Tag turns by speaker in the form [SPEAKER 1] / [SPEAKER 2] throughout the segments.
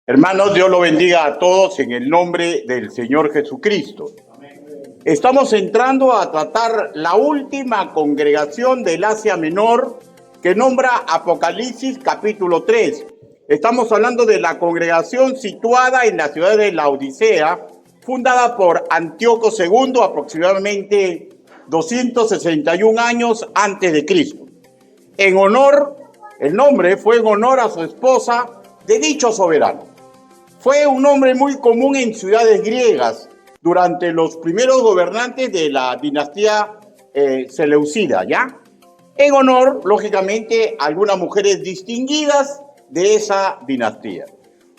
[SPEAKER 1] Hermanos, Dios lo bendiga a todos en el nombre del Señor Jesucristo. Estamos entrando a tratar la última congregación del Asia Menor que nombra Apocalipsis capítulo 3. Estamos hablando de la congregación situada en la ciudad de Laodicea, fundada por Antíoco II aproximadamente 261 años antes de Cristo. El nombre fue en honor a su esposa de dicho soberano. Fue un nombre muy común en ciudades griegas durante los primeros gobernantes de la dinastía seleucida, ¿ya? En honor, lógicamente, a algunas mujeres distinguidas de esa dinastía.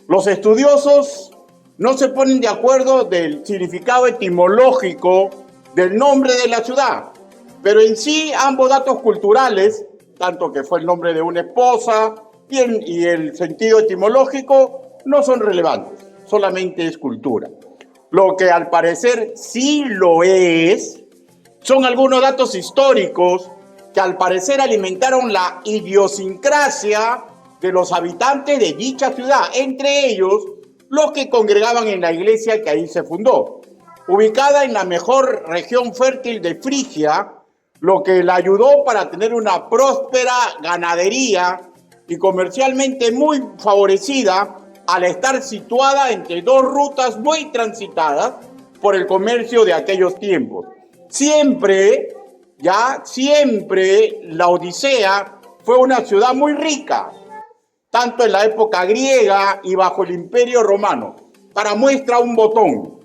[SPEAKER 1] Los estudiosos no se ponen de acuerdo del significado etimológico del nombre de la ciudad, pero en sí ambos datos culturales, tanto que fue el nombre de una esposa y el sentido etimológico, no son relevantes, solamente es cultura. Lo que al parecer sí lo es, son algunos datos históricos que al parecer alimentaron la idiosincrasia de los habitantes de dicha ciudad, entre ellos los que congregaban en la iglesia que ahí se fundó. Ubicada en la mejor región fértil de Frigia, lo que la ayudó para tener una próspera ganadería y comercialmente muy favorecida al estar situada entre dos rutas muy transitadas por el comercio de aquellos tiempos. Siempre la Odisea fue una ciudad muy rica, tanto en la época griega y bajo el Imperio Romano. Para muestra un botón.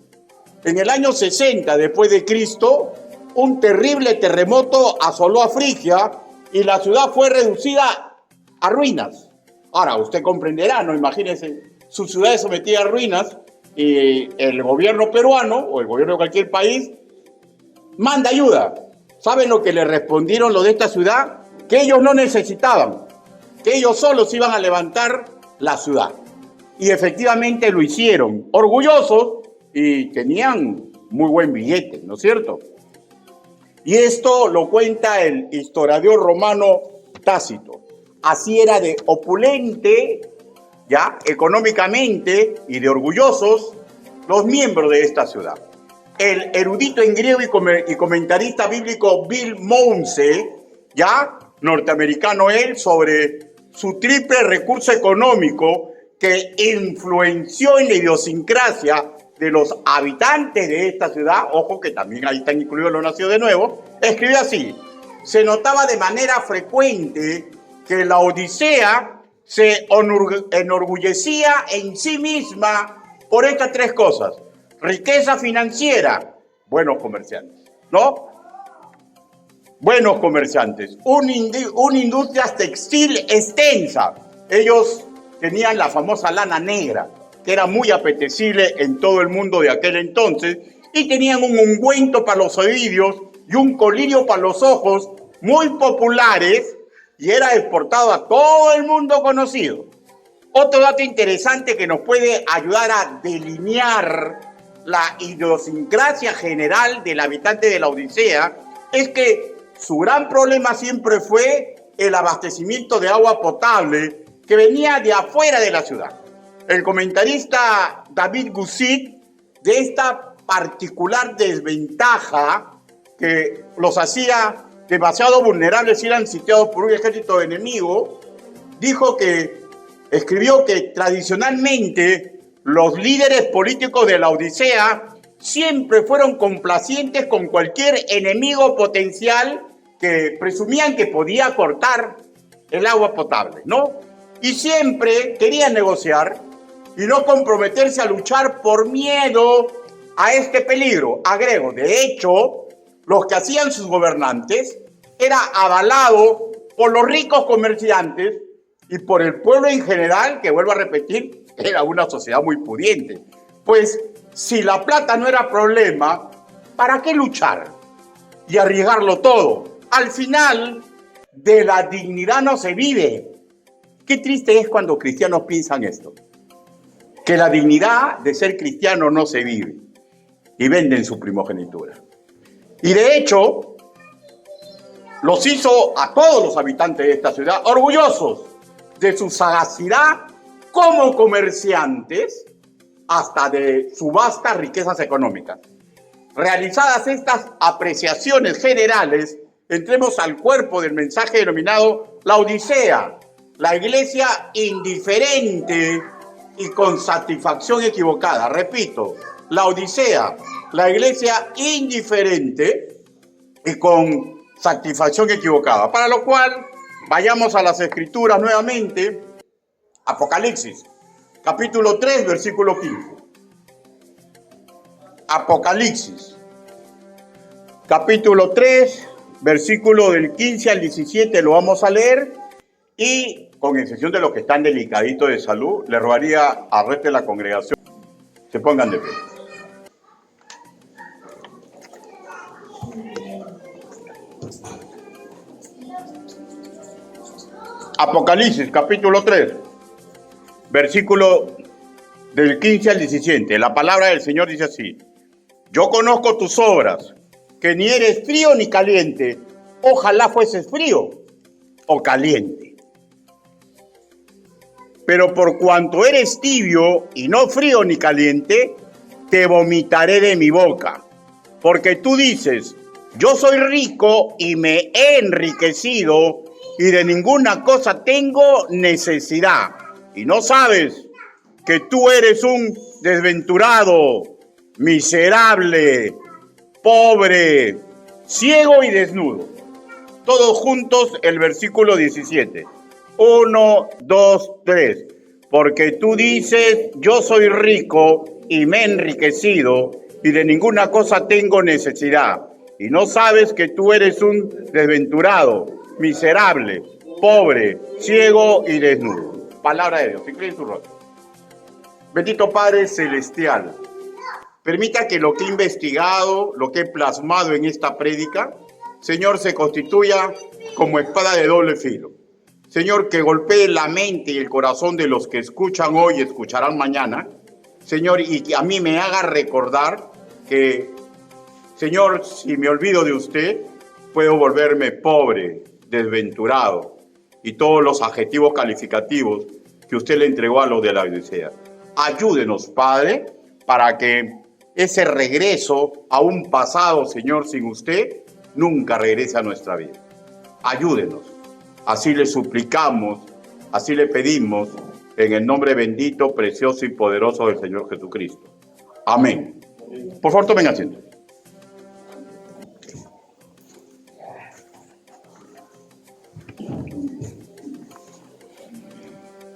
[SPEAKER 1] En el año 60 después de Cristo, un terrible terremoto asoló a Frigia y la ciudad fue reducida a ruinas. Ahora, usted comprenderá, ¿no? Imagínense, su ciudad es sometida a ruinas y el gobierno peruano o el gobierno de cualquier país manda ayuda. ¿Saben lo que le respondieron los de esta ciudad? Que ellos no necesitaban, que ellos solos iban a levantar la ciudad. Y efectivamente lo hicieron, orgullosos y tenían muy buen billete, ¿no es cierto? Y esto lo cuenta el historiador romano Tácito. Así era de opulente, ya, económicamente y de orgullosos los miembros de esta ciudad. El erudito en griego y comentarista bíblico Bill Mounce, ya, norteamericano él, sobre su triple recurso económico que influenció en la idiosincrasia de los habitantes de esta ciudad, ojo que también ahí están incluidos los nacidos de nuevo, escribió así: se notaba de manera frecuente que la Odisea se enorgullecía en sí misma por estas tres cosas: riqueza financiera, buenos comerciantes, ¿no? Buenos comerciantes, una industria textil extensa. Ellos tenían la famosa lana negra, que era muy apetecible en todo el mundo de aquel entonces, y tenían un ungüento para los oídos y un colirio para los ojos muy populares, y era exportado a todo el mundo conocido. Otro dato interesante que nos puede ayudar a delinear la idiosincrasia general del habitante de la Odisea es que su gran problema siempre fue el abastecimiento de agua potable que venía de afuera de la ciudad. El comentarista David Guzik, de esta particular desventaja que los hacía demasiado vulnerables si eran sitiados por un ejército enemigo, escribió que tradicionalmente los líderes políticos de la Odisea siempre fueron complacientes con cualquier enemigo potencial que presumían que podía cortar el agua potable, ¿no? Y siempre querían negociar y no comprometerse a luchar por miedo a este peligro. Agrego, de hecho, los que hacían sus gobernantes era avalado por los ricos comerciantes y por el pueblo en general, que vuelvo a repetir, era una sociedad muy pudiente. Pues si la plata no era problema, ¿para qué luchar y arriesgarlo todo? Al final, de la dignidad no se vive. Qué triste es cuando cristianos piensan esto, que la dignidad de ser cristiano no se vive y venden su primogenitura. Y de hecho, los hizo a todos los habitantes de esta ciudad orgullosos de su sagacidad como comerciantes hasta de subastas riquezas económicas. Realizadas estas apreciaciones generales, entremos al cuerpo del mensaje denominado la Odisea, la iglesia indiferente y con satisfacción equivocada. Repito, la Odisea, la iglesia indiferente y con satisfacción equivocada. Para lo cual, vayamos a las Escrituras nuevamente. Apocalipsis, capítulo 3, versículo 15. Apocalipsis, capítulo 3, versículo del 15 al 17, lo vamos a leer. Y con excepción de los que están delicaditos de salud, le rogaría al resto de la congregación se pongan de pie. Apocalipsis, capítulo 3, versículo del 15 al 17. La palabra del Señor dice así: yo conozco tus obras, que ni eres frío ni caliente. Ojalá fueses frío o caliente. Pero por cuanto eres tibio y no frío ni caliente, te vomitaré de mi boca. Porque tú dices, yo soy rico y me he enriquecido y de ninguna cosa tengo necesidad. Y no sabes que tú eres un desventurado, miserable, pobre, ciego y desnudo. Todos juntos el versículo 17. 1, 2, 3. Porque tú dices, yo soy rico y me he enriquecido y de ninguna cosa tengo necesidad. Y no sabes que tú eres un desventurado, miserable, pobre, ciego y desnudo. Palabra de Dios. Incline su rostro. Bendito Padre Celestial, permita que lo que he investigado, lo que he plasmado en esta prédica, Señor, se constituya como espada de doble filo. Señor, que golpee la mente y el corazón de los que escuchan hoy y escucharán mañana. Señor, y que a mí me haga recordar que, Señor, si me olvido de usted, puedo volverme pobre, desventurado y todos los adjetivos calificativos que usted le entregó a los de la Odisea. Ayúdenos, Padre, para que ese regreso a un pasado, Señor, sin usted, nunca regrese a nuestra vida. Ayúdenos. Así le suplicamos, así le pedimos, en el nombre bendito, precioso y poderoso del Señor Jesucristo. Amén. Por favor, tomen asiento.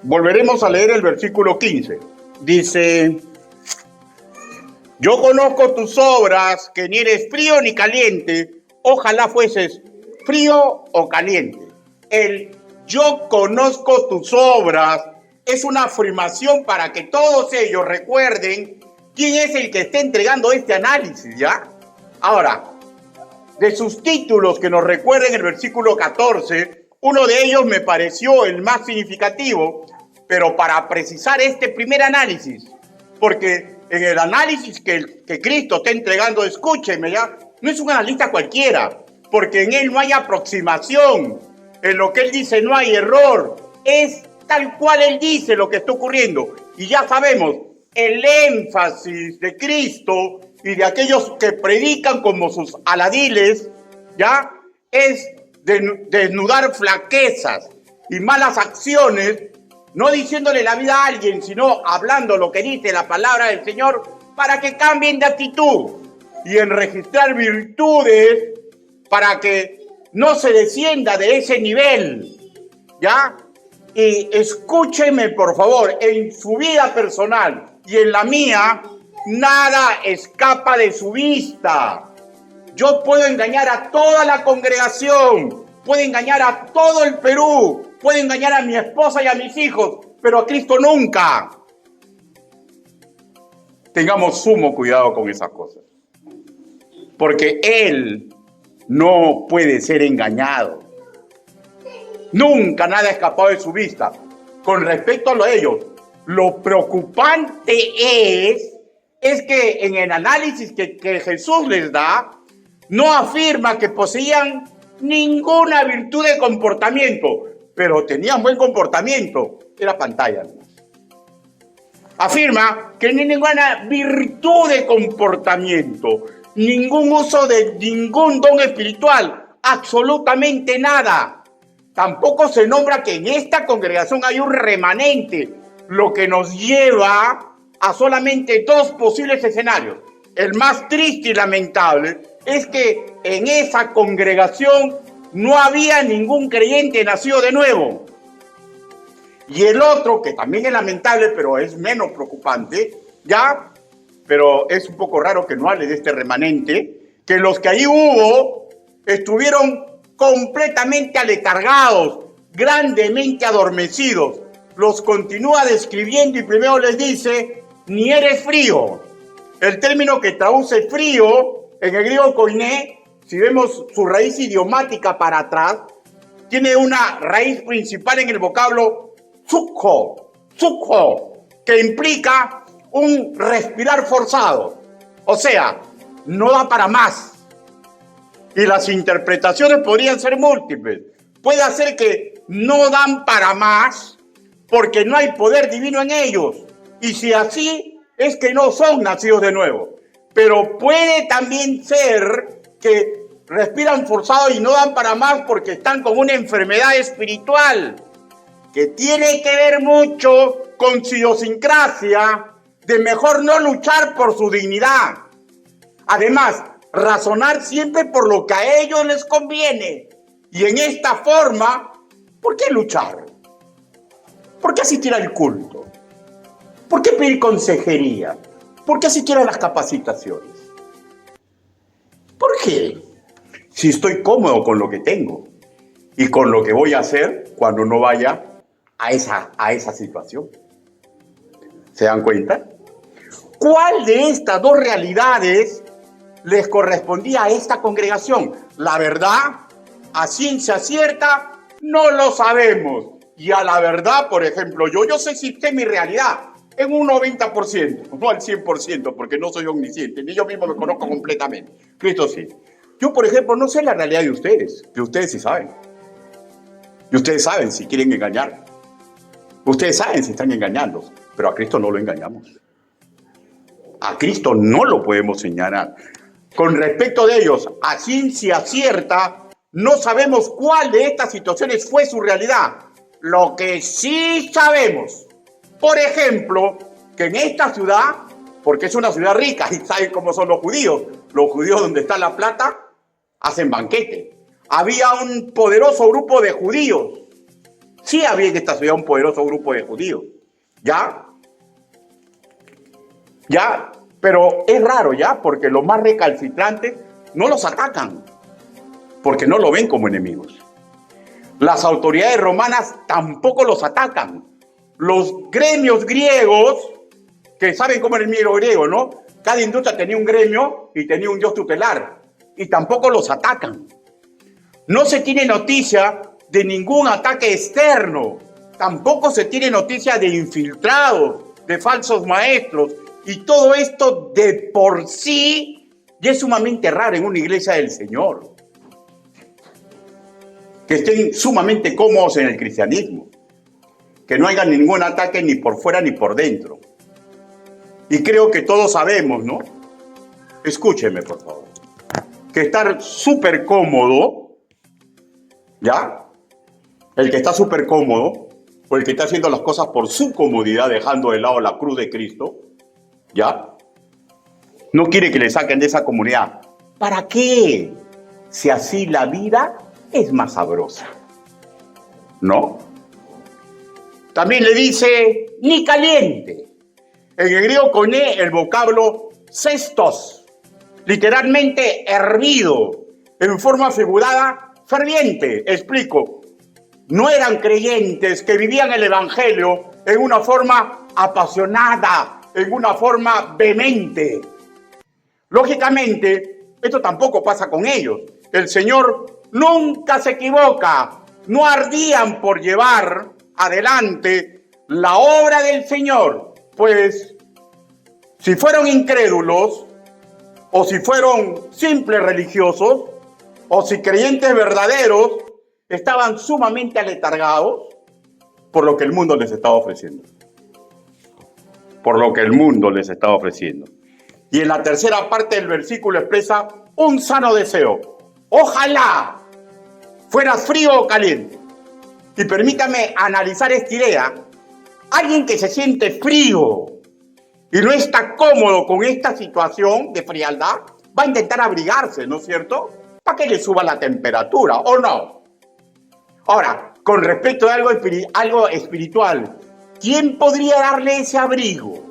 [SPEAKER 1] Volveremos a leer el versículo 15. Dice, yo conozco tus obras, que ni eres frío ni caliente. Ojalá fueses frío o caliente. El yo conozco tus obras es una afirmación para que todos ellos recuerden quién es el que está entregando este análisis, ¿ya? Ahora, de sus títulos que nos recuerden el versículo 14, uno de ellos me pareció el más significativo, pero para precisar este primer análisis, porque en el análisis que Cristo está entregando, escúchenme ya, no es un analista cualquiera, porque en él no hay aproximación, en lo que él dice no hay error, es tal cual él dice lo que está ocurriendo. Y ya sabemos, el énfasis de Cristo y de aquellos que predican como sus aladiles, ya, es desnudar flaquezas y malas acciones, no diciéndole la vida a alguien, sino hablando lo que dice la palabra del Señor para que cambien de actitud y en registrar virtudes para que no se descienda de ese nivel, ¿ya? Y escúcheme, por favor, en su vida personal y en la mía, nada escapa de su vista. Yo puedo engañar a toda la congregación, puedo engañar a todo el Perú, puedo engañar a mi esposa y a mis hijos, pero a Cristo nunca. Tengamos sumo cuidado con esas cosas, porque Él no puede ser engañado. Nunca nada ha escapado de su vista. Con respecto a ellos, lo preocupante es que en el análisis que Jesús les da, no afirma que poseían ninguna virtud de comportamiento, pero tenían buen comportamiento. Era pantalla. Afirma que no hay ninguna virtud de comportamiento, ningún uso de ningún don espiritual, absolutamente nada. Tampoco se nombra que en esta congregación hay un remanente, lo que nos lleva a solamente dos posibles escenarios. El más triste y lamentable es que en esa congregación no había ningún creyente nacido de nuevo. Y el otro, que también es lamentable, pero es menos preocupante, ya, pero es un poco raro que no hable de este remanente, que los que ahí hubo estuvieron completamente aletargados, grandemente adormecidos. Los continúa describiendo y primero les dice, ni eres frío. El término que traduce frío en el griego koiné, si vemos su raíz idiomática para atrás, tiene una raíz principal en el vocablo tsukho, que implica un respirar forzado. O sea, no da para más. Y las interpretaciones podrían ser múltiples. Puede ser que no dan para más porque no hay poder divino en ellos. Y si así, es que no son nacidos de nuevo. Pero puede también ser que respiran forzado y no dan para más porque están con una enfermedad espiritual que tiene que ver mucho con su idiosincrasia de mejor no luchar por su dignidad. Además, razonar siempre por lo que a ellos les conviene. Y en esta forma, ¿por qué luchar? ¿Por qué asistir al culto? ¿Por qué pedir consejería? ¿Por qué asistir a las capacitaciones? ¿Por qué? Si estoy cómodo con lo que tengo y con lo que voy a hacer cuando no vaya a esa situación. ¿Se dan cuenta? ¿Cuál de estas dos realidades les correspondía a esta congregación? La verdad, a ciencia cierta, no lo sabemos. Y a la verdad, por ejemplo, yo sé si sé mi realidad en un 90%, no al 100%, porque no soy omnisciente, ni yo mismo me conozco completamente. Cristo sí. Yo, por ejemplo, no sé la realidad de ustedes, que ustedes sí saben. Y ustedes saben si quieren engañar. Ustedes saben si están engañando, pero a Cristo no lo engañamos. A Cristo no lo podemos señalar. Con respecto de ellos, a ciencia cierta, no sabemos cuál de estas situaciones fue su realidad. Lo que sí sabemos, por ejemplo, que en esta ciudad, porque es una ciudad rica y saben cómo son los judíos donde está la plata, hacen banquete. Había un poderoso grupo de judíos. Sí había en esta ciudad un poderoso grupo de judíos. ¿Ya? Pero es raro, ¿ya? Porque los más recalcitrantes no los atacan, porque no lo ven como enemigos. Las autoridades romanas tampoco los atacan. Los gremios griegos, que saben cómo era el gremio griego, ¿no? Cada industria tenía un gremio y tenía un dios tutelar, y tampoco los atacan. No se tiene noticia de ningún ataque externo, tampoco se tiene noticia de infiltrados, de falsos maestros, y todo esto de por sí ya es sumamente raro en una iglesia del Señor. Que estén sumamente cómodos en el cristianismo, que no haya ningún ataque ni por fuera ni por dentro. Y creo que todos sabemos, ¿no? Escúcheme, por favor, que estar súper cómodo, ¿ya? El que está súper cómodo, o el que está haciendo las cosas por su comodidad, dejando de lado la cruz de Cristo, ¿ya? No quiere que le saquen de esa comunidad. ¿Para qué? Si así la vida es más sabrosa, ¿no? También le dice, ni caliente. En el griego koiné, el vocablo cestos, literalmente hervido, en forma figurada, ferviente. Explico, no eran creyentes que vivían el evangelio en una forma apasionada, en una forma vehemente. Lógicamente, esto tampoco pasa con ellos. El Señor nunca se equivoca. No ardían por llevar adelante la obra del Señor. Pues, si fueron incrédulos, o si fueron simples religiosos, o si creyentes verdaderos, estaban sumamente aletargados por lo que el mundo les estaba ofreciendo. por lo que el mundo les está ofreciendo. Y en la tercera parte del versículo expresa un sano deseo. Ojalá fueras frío o caliente. Y permítame analizar esta idea. Alguien que se siente frío y no está cómodo con esta situación de frialdad, va a intentar abrigarse, ¿no es cierto? Para que le suba la temperatura, ¿o no? Ahora, con respecto a algo espiritual, ¿quién podría darle ese abrigo?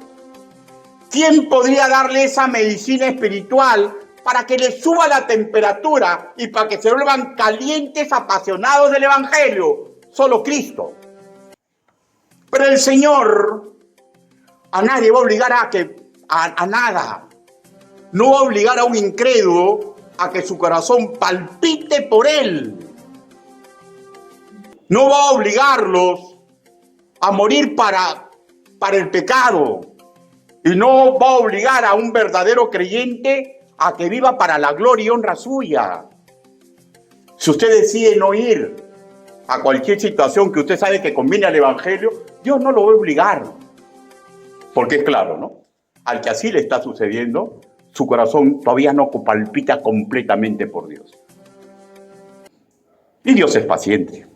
[SPEAKER 1] ¿Quién podría darle esa medicina espiritual para que le suba la temperatura y para que se vuelvan calientes, apasionados del Evangelio? Solo Cristo. Pero el Señor a nadie va a obligar a nada. No va a obligar a un incrédulo a que su corazón palpite por Él. No va a obligarlos a morir para el pecado. Y no va a obligar a un verdadero creyente a que viva para la gloria y honra suya. Si usted decide no ir a cualquier situación que usted sabe que conviene al Evangelio, Dios no lo va a obligar. Porque es claro, ¿no? Al que así le está sucediendo, su corazón todavía no palpita completamente por Dios. Y Dios es paciente.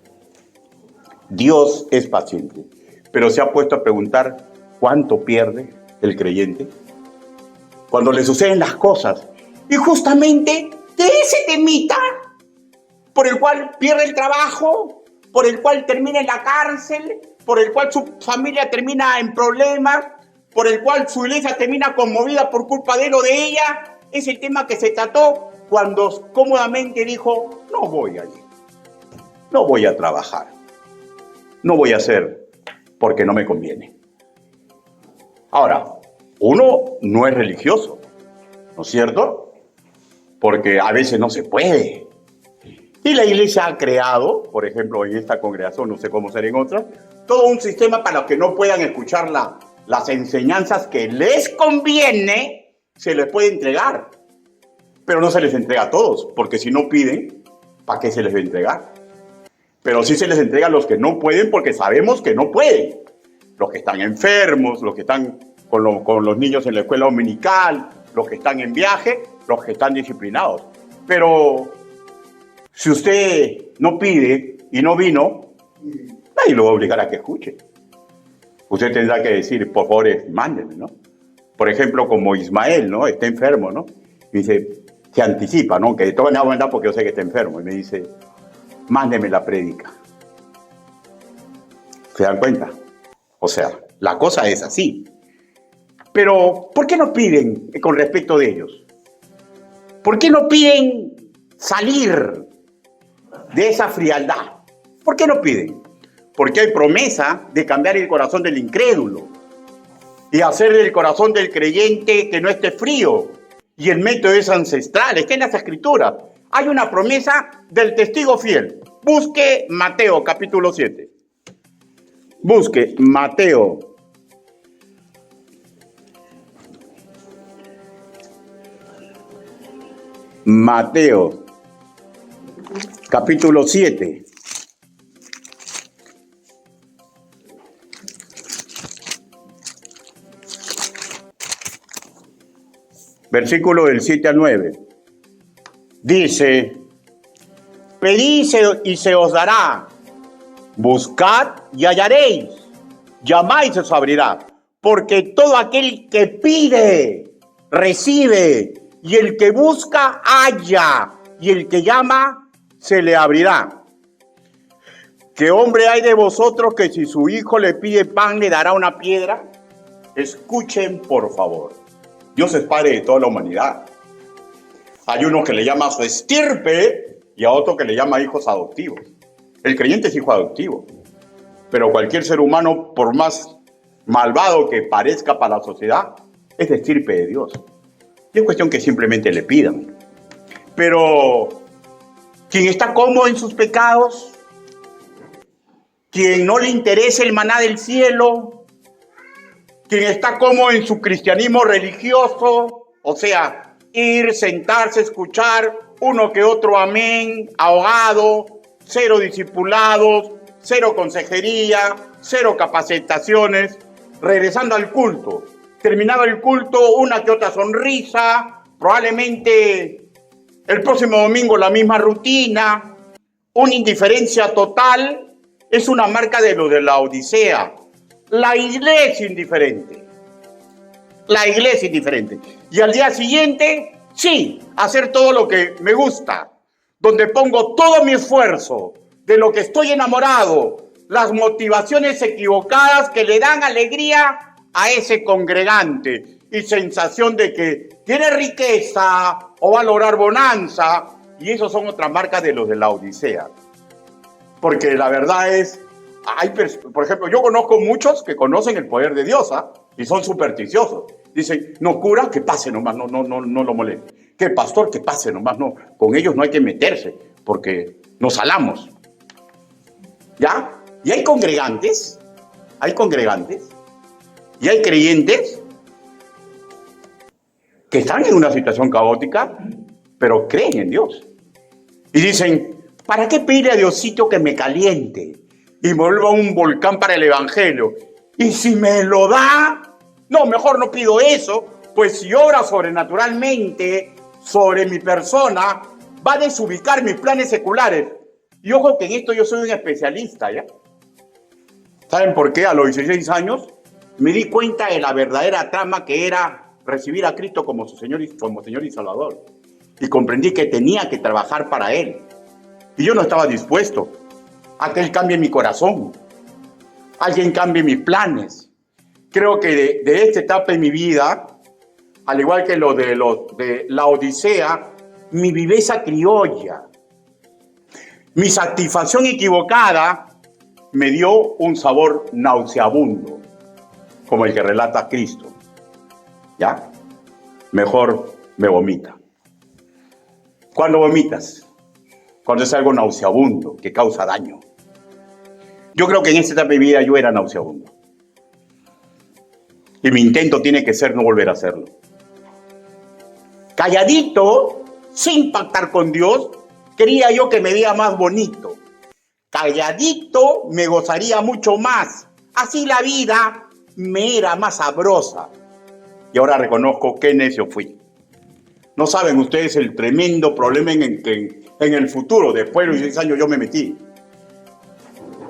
[SPEAKER 1] Dios es paciente. Pero se ha puesto a preguntar, ¿cuánto pierde el creyente cuando le suceden las cosas? Y justamente de ese temita, por el cual pierde el trabajo, por el cual termina en la cárcel, por el cual su familia termina en problemas, por el cual su iglesia termina conmovida por culpa de él o de ella, es el tema que se trató cuando cómodamente dijo, no voy allí, no voy a trabajar, no voy a hacer porque no me conviene. Ahora, uno no es religioso, ¿no es cierto? Porque a veces no se puede. Y la iglesia ha creado, por ejemplo, en esta congregación, no sé cómo será en otras, todo un sistema para los que no puedan escuchar las enseñanzas que les conviene, se les puede entregar. Pero no se les entrega a todos, porque si no piden, ¿para qué se les va a entregar? Pero sí se les entrega a los que no pueden, porque sabemos que no pueden. Los que están enfermos, los que están con los niños en la escuela dominical, los que están en viaje, los que están disciplinados. Pero si usted no pide y no vino, nadie lo va a obligar a que escuche. Usted tendrá que decir, por favor, mándeme, ¿no? Por ejemplo, como Ismael, ¿no? Está enfermo, ¿no? Y dice, se anticipa, ¿no? Que de todas maneras mandar porque yo sé que está enfermo. Y me dice, mándeme la prédica. ¿Se dan cuenta? O sea, la cosa es así. Pero, ¿por qué no piden con respecto de ellos? ¿Por qué no piden salir de esa frialdad? ¿Por qué no piden? Porque hay promesa de cambiar el corazón del incrédulo y hacer del corazón del creyente que no esté frío. Y el método es ancestral, está en las Escrituras. Hay una promesa del testigo fiel. Busque Mateo capítulo 7. Busque Mateo. Mateo capítulo 7. Versículo del 7 al 9. Dice, pedid y se os dará, buscad y hallaréis, llamáis y se os abrirá, porque todo aquel que pide, recibe, y el que busca, halla, y el que llama, se le abrirá. ¿Qué hombre hay de vosotros que si su hijo le pide pan, le dará una piedra? Escuchen, por favor. Dios es padre de toda la humanidad. Hay uno que le llama a su estirpe y a otro que le llama hijos adoptivos. El creyente es hijo adoptivo. Pero cualquier ser humano, por más malvado que parezca para la sociedad, es de estirpe de Dios. Y es cuestión que simplemente le pidan. Pero quien está cómodo en sus pecados, quien no le interesa el maná del cielo, quien está cómodo en su cristianismo religioso, o sea, ir, sentarse, escuchar uno que otro amén, ahogado, cero discipulados, cero consejería, cero capacitaciones, regresando al culto. terminado el culto, una que otra sonrisa, probablemente el próximo domingo la misma rutina, una indiferencia total, es una marca de lo de la Odisea. La iglesia indiferente. La iglesia indiferente. Y al día siguiente, sí, hacer todo lo que me gusta, donde pongo todo mi esfuerzo, de lo que estoy enamorado, las motivaciones equivocadas que le dan alegría a ese congregante y sensación de que tiene riqueza o va a lograr bonanza, y eso son otras marcas de los de la Odisea. Porque la verdad es, por ejemplo, yo conozco muchos que conocen el poder de Dios, y son supersticiosos. Dicen, no cura, que pase nomás, no lo moleste. Que pastor, que pase nomás, no. Con ellos no hay que meterse, porque nos salamos. ¿Ya? Y hay congregantes, y hay creyentes que están en una situación caótica, pero creen en Dios. Y dicen, ¿para qué pedirle a Diosito que me caliente y me vuelva un volcán para el evangelio? Y si me lo da, no, mejor no pido eso, pues si obra sobrenaturalmente sobre mi persona, va a desubicar mis planes seculares. Y ojo que en esto yo soy un especialista, ¿ya? ¿Saben por qué? A los 16 años me di cuenta de la verdadera trama que era recibir a Cristo como Señor y Salvador. Y comprendí que tenía que trabajar para Él. Y yo no estaba dispuesto a que Él cambie mi corazón, alguien cambie mis planes. Creo que de esta etapa de mi vida, al igual que lo de la Odisea, mi viveza criolla, mi satisfacción equivocada, me dio un sabor nauseabundo, como el que relata Cristo. ¿Ya? Mejor me vomita. ¿Cuándo vomitas? Cuando es algo nauseabundo, que causa daño. Yo creo que en esta etapa de mi vida yo era nauseabundo. Y mi intento tiene que ser no volver a hacerlo. Calladito, sin pactar con Dios, quería yo que me diera más bonito. Calladito me gozaría mucho más. Así la vida me era más sabrosa. Y ahora reconozco qué necio fui. No saben ustedes el tremendo problema en que en el futuro, después de los 16 años, yo me metí.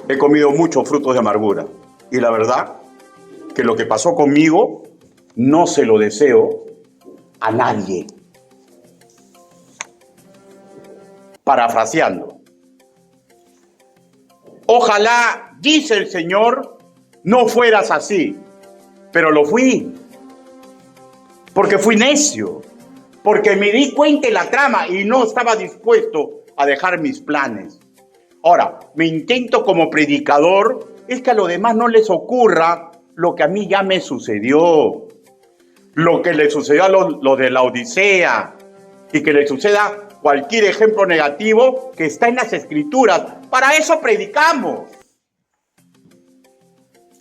[SPEAKER 1] He comido muchos frutos de amargura. Y la verdad, que lo que pasó conmigo, no se lo deseo a nadie. Parafraseando. Ojalá, dice el Señor, no fueras así. Pero lo fui. Porque fui necio. Porque me di cuenta de la trama y no estaba dispuesto a dejar mis planes. Ahora, mi intento como predicador es que a los demás no les ocurra lo que a mí ya me sucedió. Lo que le sucedió a los de la Odisea. Y que le suceda cualquier ejemplo negativo que está en las Escrituras. Para eso predicamos.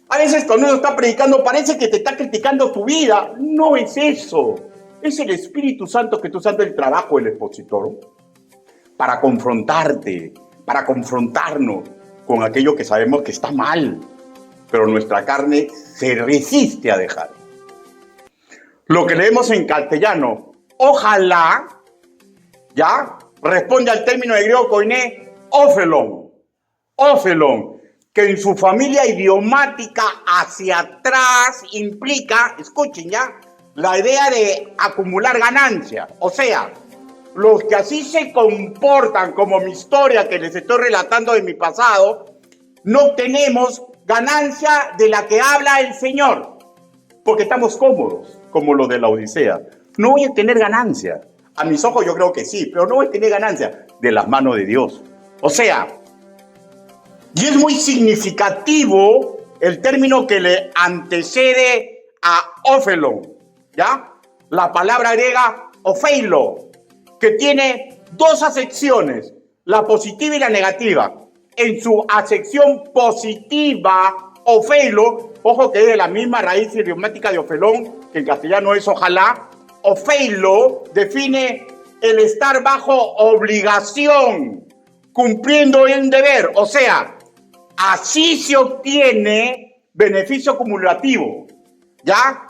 [SPEAKER 1] A veces cuando uno está predicando parece que te está criticando tu vida. No es eso. Es el Espíritu Santo que está usando el trabajo del expositor para confrontarte, para confrontarnos con aquello que sabemos que está mal, pero nuestra carne se resiste a dejar. Lo que leemos en castellano, ojalá, ya, responde al término de griego koiné, ófelon, que en su familia idiomática hacia atrás implica, escuchen ya, la idea de acumular ganancia. O sea, los que así se comportan como mi historia que les estoy relatando de mi pasado, no tenemos ganancia de la que habla el Señor, porque estamos cómodos, como lo de la Odisea. No voy a tener ganancia. A mis ojos yo creo que sí, pero no voy a tener ganancia de las manos de Dios. O sea, y es muy significativo el término que le antecede a ófelon, ¿ya? La palabra griega ofeilo, que tiene dos acepciones, la positiva y la negativa. En su acepción positiva, ofeilo, ojo que es de la misma raíz idiomática de ofelón, que en castellano es ojalá, ofeilo define el estar bajo obligación, cumpliendo un deber, o sea, así se obtiene beneficio acumulativo, ¿ya?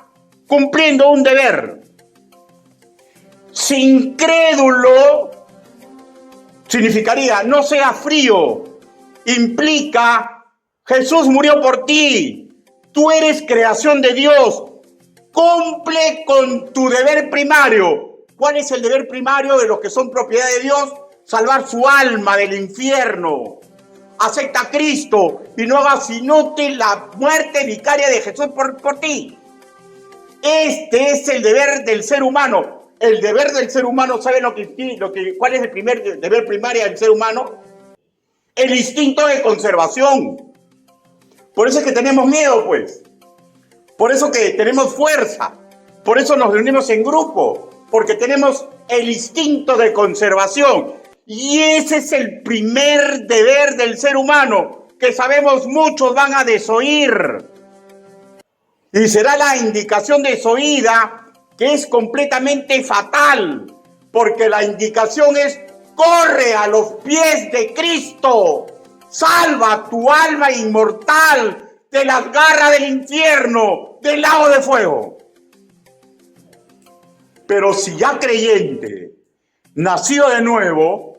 [SPEAKER 1] cumpliendo un deber. Sin crédulo significaría no sea frío. Implica Jesús murió por ti. Tú eres creación de Dios. Cumple con tu deber primario. ¿Cuál es el deber primario de los que son propiedad de Dios? Salvar su alma del infierno. Acepta a Cristo y no hagas inútil la muerte vicaria de Jesús por ti. Este es el deber del ser humano. El deber del ser humano, ¿saben cuál es el primer deber primario del ser humano? El instinto de conservación. Por eso es que tenemos miedo, pues. Por eso que tenemos fuerza. Por eso nos reunimos en grupo. Porque tenemos el instinto de conservación. Y ese es el primer deber del ser humano, que sabemos muchos van a desoír. Y será la indicación desoída que es completamente fatal, porque la indicación es: corre a los pies de Cristo, salva tu alma inmortal de las garras del infierno, del lago de fuego. Pero si ya creyente, nacido de nuevo,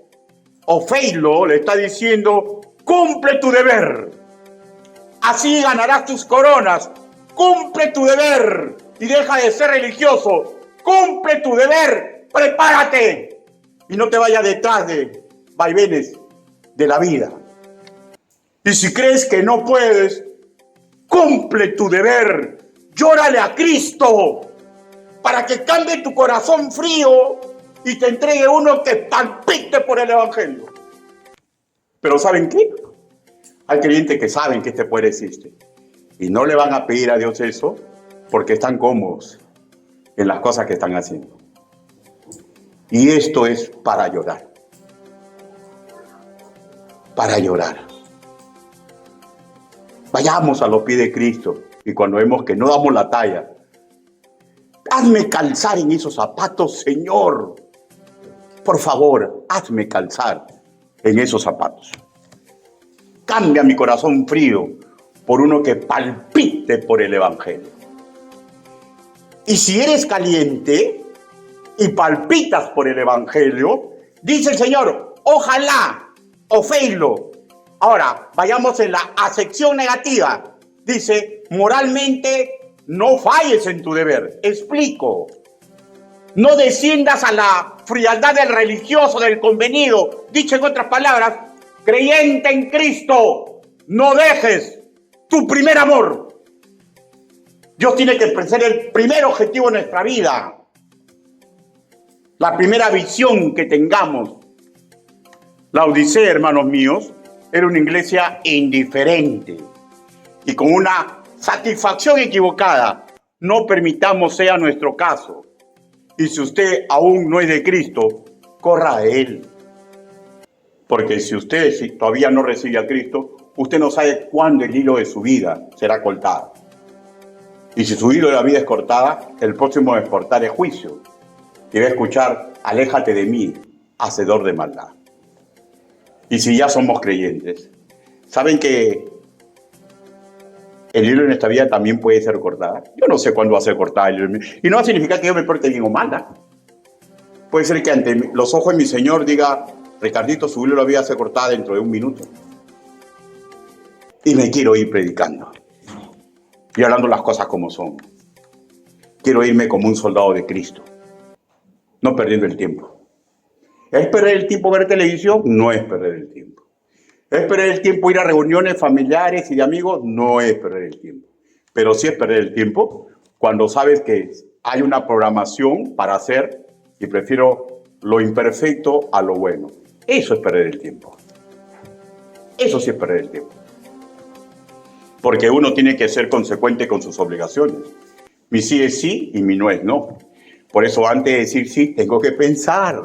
[SPEAKER 1] Ofeilo le está diciendo: cumple tu deber, así ganarás tus coronas. Cumple tu deber y deja de ser religioso. Cumple tu deber, prepárate y no te vayas detrás de vaivenes de la vida. Y si crees que no puedes, cumple tu deber. Llórale a Cristo para que cambie tu corazón frío y te entregue uno que palpite por el Evangelio. Pero ¿saben qué? Hay creyentes que saben que este poder existe y no le van a pedir a Dios eso porque están cómodos en las cosas que están haciendo. Y esto es para llorar. Para llorar. Vayamos a los pies de Cristo y cuando vemos que no damos la talla, hazme calzar en esos zapatos, Señor. Por favor, hazme calzar en esos zapatos. Cambia mi corazón frío por uno que palpite por el Evangelio. Y si eres caliente y palpitas por el Evangelio, dice el Señor: ojalá, Ofeilo. Ahora, vayamos en la acepción negativa. Dice: moralmente no falles en tu deber. Explico. No desciendas a la frialdad del religioso, del convenido. Dicho en otras palabras, creyente en Cristo, no dejes tu primer amor. Dios tiene que ser el primer objetivo de nuestra vida. La primera visión que tengamos. La Odisea, hermanos míos, era una iglesia indiferente y con una satisfacción equivocada. No permitamos sea nuestro caso. Y si usted aún no es de Cristo, corra a Él. Porque si usted todavía no recibe a Cristo, usted no sabe cuándo el hilo de su vida será cortado. Y si su hilo de la vida es cortada, el próximo a cortar es juicio. Y va a escuchar: aléjate de mí, hacedor de maldad. Y si ya somos creyentes, ¿saben que el hilo de nuestra vida también puede ser cortada? Yo no sé cuándo va a ser cortada el hilo. Y no va a significar que yo me porte bien o mal. Puede ser que ante los ojos de mi Señor diga: Ricardito, su hilo de la vida se cortada dentro de un minuto. Y me quiero ir predicando. Y hablando las cosas como son. Quiero irme como un soldado de Cristo. No perdiendo el tiempo. ¿Es perder el tiempo ver televisión? No es perder el tiempo. ¿Es perder el tiempo ir a reuniones familiares y de amigos? No es perder el tiempo. Pero sí es perder el tiempo cuando sabes que hay una programación para hacer y prefiero lo imperfecto a lo bueno. Eso es perder el tiempo. Eso sí es perder el tiempo. Porque uno tiene que ser consecuente con sus obligaciones. Mi sí es sí y mi no es no. Por eso antes de decir sí, tengo que pensar.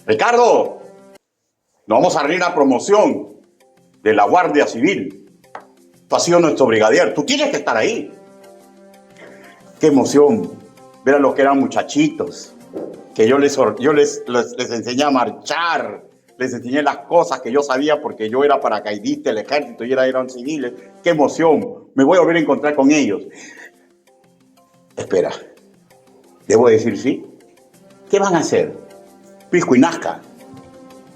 [SPEAKER 1] Ricardo, nos vamos a abrir una promoción de la Guardia Civil. Tú has sido nuestro brigadier, tú tienes que estar ahí. Qué emoción ver a los que eran muchachitos, que yo les enseñé a marchar, les enseñé las cosas que yo sabía porque yo era paracaidista del ejército y eran civiles. Qué emoción, me voy a volver a encontrar con ellos. Espera, ¿debo decir sí? ¿Qué van a hacer? Pisco y Nazca,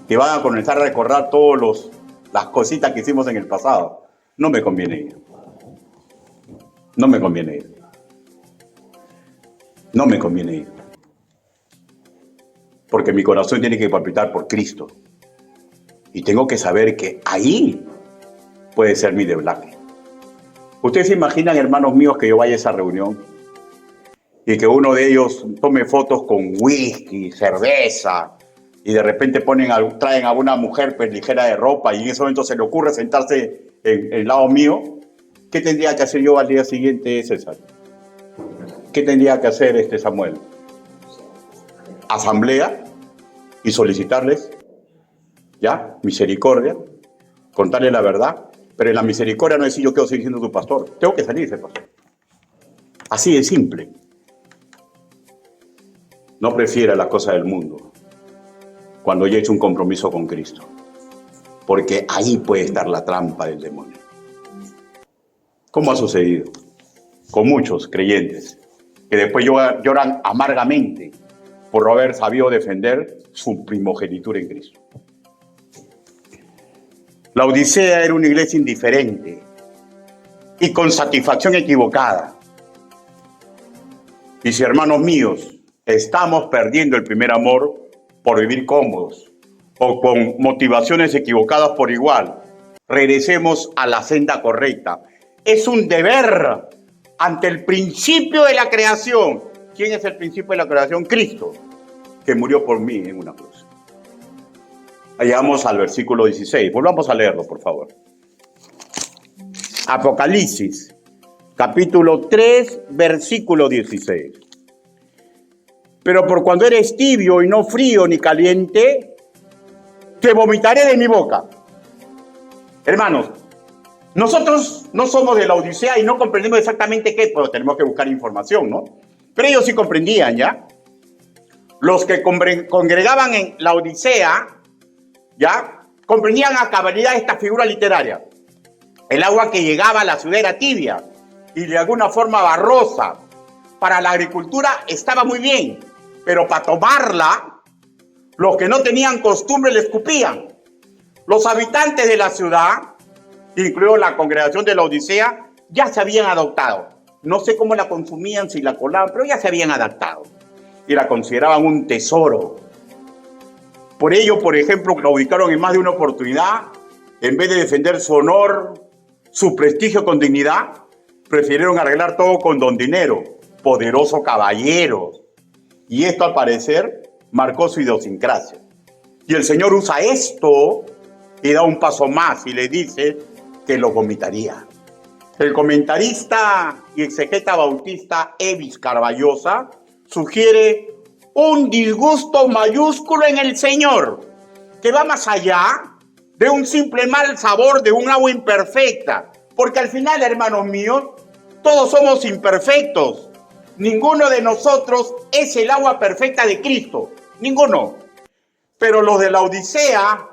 [SPEAKER 1] que van a comenzar a recordar todas las cositas que hicimos en el pasado. No me conviene ir. No me conviene ir. No me conviene ir. Porque mi corazón tiene que palpitar por Cristo. Y tengo que saber que ahí puede ser mi deblaque. ¿Ustedes se imaginan, hermanos míos, que yo vaya a esa reunión y que uno de ellos tome fotos con whisky, cerveza, y de repente traen a una mujer pues, ligera de ropa, y en ese momento se le ocurre sentarse en el lado mío? ¿Qué tendría que hacer yo al día siguiente, César? ¿Qué tendría que hacer Samuel? Asamblea y solicitarles, ¿ya? Misericordia, contarles la verdad, pero en la misericordia no es decir yo quiero seguir siendo tu pastor, tengo que salir ese pastor. Así de simple. No prefiera las cosas del mundo cuando ya he hecho un compromiso con Cristo, porque ahí puede estar la trampa del demonio. ¿Cómo ha sucedido? Con muchos creyentes que después lloran amargamente por no haber sabido defender su primogenitura en Cristo. La Odisea era una iglesia indiferente y con satisfacción equivocada. Y si, hermanos míos, estamos perdiendo el primer amor por vivir cómodos o con motivaciones equivocadas por igual, regresemos a la senda correcta. Es un deber ante el principio de la creación. ¿Quién es el principio de la creación? Cristo, que murió por mí en una cruz. Llegamos al versículo 16. Volvamos a leerlo, por favor. Apocalipsis, capítulo 3, versículo 16. Pero por cuando eres tibio y no frío ni caliente, te vomitaré de mi boca. Hermanos, nosotros no somos de la Odisea y no comprendemos exactamente qué, pero tenemos que buscar información, ¿no? Pero ellos sí comprendían, ¿ya? Los que congregaban en la Odisea, ¿ya? Comprendían a cabalidad esta figura literaria. El agua que llegaba a la ciudad era tibia y de alguna forma barrosa. Para la agricultura estaba muy bien, pero para tomarla, los que no tenían costumbre le escupían. Los habitantes de la ciudad, incluido la congregación de la Odisea, ya se habían adoptado. No sé cómo la consumían, si la colaban, pero ya se habían adaptado y la consideraban un tesoro. Por ello, por ejemplo, la ubicaron en más de una oportunidad. En vez de defender su honor, su prestigio con dignidad, prefirieron arreglar todo con don dinero, poderoso caballero. Y esto, al parecer, marcó su idiosincrasia. Y el Señor usa esto y da un paso más y le dice que lo vomitaría. El comentarista y exegeta bautista Evis Carballosa sugiere un disgusto mayúsculo en el Señor, que va más allá de un simple mal sabor de un agua imperfecta. Porque al final, hermanos míos, todos somos imperfectos. Ninguno de nosotros es el agua perfecta de Cristo. Ninguno. Pero los de la Odisea,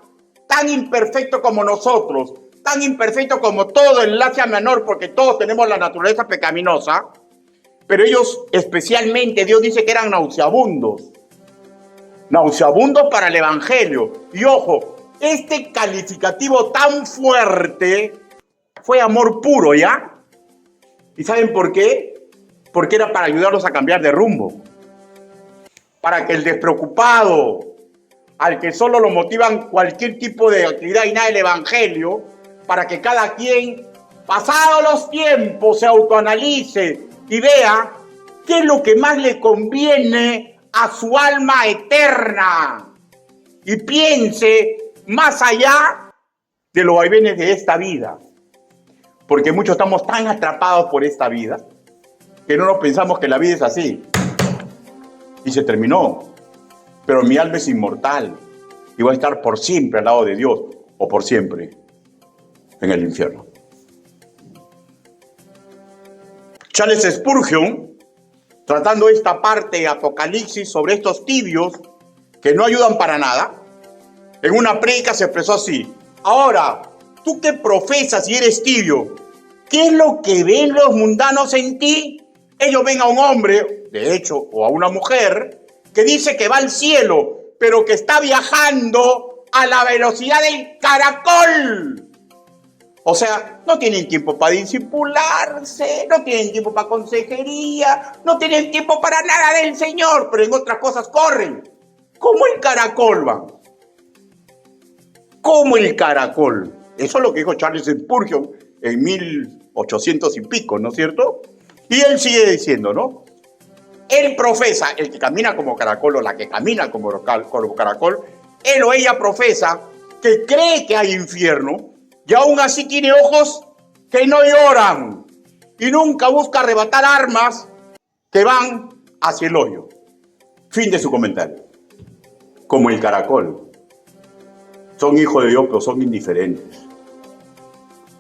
[SPEAKER 1] tan imperfectos como nosotros, tan imperfectos como todo el Asia Menor, porque todos tenemos la naturaleza pecaminosa, pero ellos especialmente, Dios dice que eran nauseabundos. Nauseabundos para el Evangelio. Y ojo, este calificativo tan fuerte fue amor puro, ¿ya? ¿Y saben por qué? Porque era para ayudarlos a cambiar de rumbo. Para que el despreocupado, al que solo lo motivan cualquier tipo de actividad y nada del Evangelio, para que cada quien, pasados los tiempos, se autoanalice y vea qué es lo que más le conviene a su alma eterna. Y piense más allá de los vaivenes de esta vida. Porque muchos estamos tan atrapados por esta vida que no nos pensamos que la vida es así. Y se terminó. Pero mi alma es inmortal y voy a estar por siempre al lado de Dios o por siempre en el infierno. Charles Spurgeon, tratando esta parte de Apocalipsis sobre estos tibios que no ayudan para nada, en una prédica se expresó así: ahora, tú que profesas y eres tibio, ¿qué es lo que ven los mundanos en ti? ellos ven a un hombre, de hecho, o a una mujer, que dice que va al cielo, pero que está viajando a la velocidad del caracol. O sea, no tienen tiempo para discipularse, no tienen tiempo para consejería, no tienen tiempo para nada del Señor, pero en otras cosas corren. Como el caracol van. Como el caracol. Eso es lo que dijo Charles Spurgeon en 1800 y pico, ¿no es cierto? Y él sigue diciendo, ¿no? Él profesa, el que camina como caracol o la que camina como caracol, él o ella profesa que cree que hay infierno y aún así tiene ojos que no lloran y nunca busca arrebatar armas que van hacia el hoyo. Fin de su comentario. Como el caracol. Son hijos de Dios, pero son indiferentes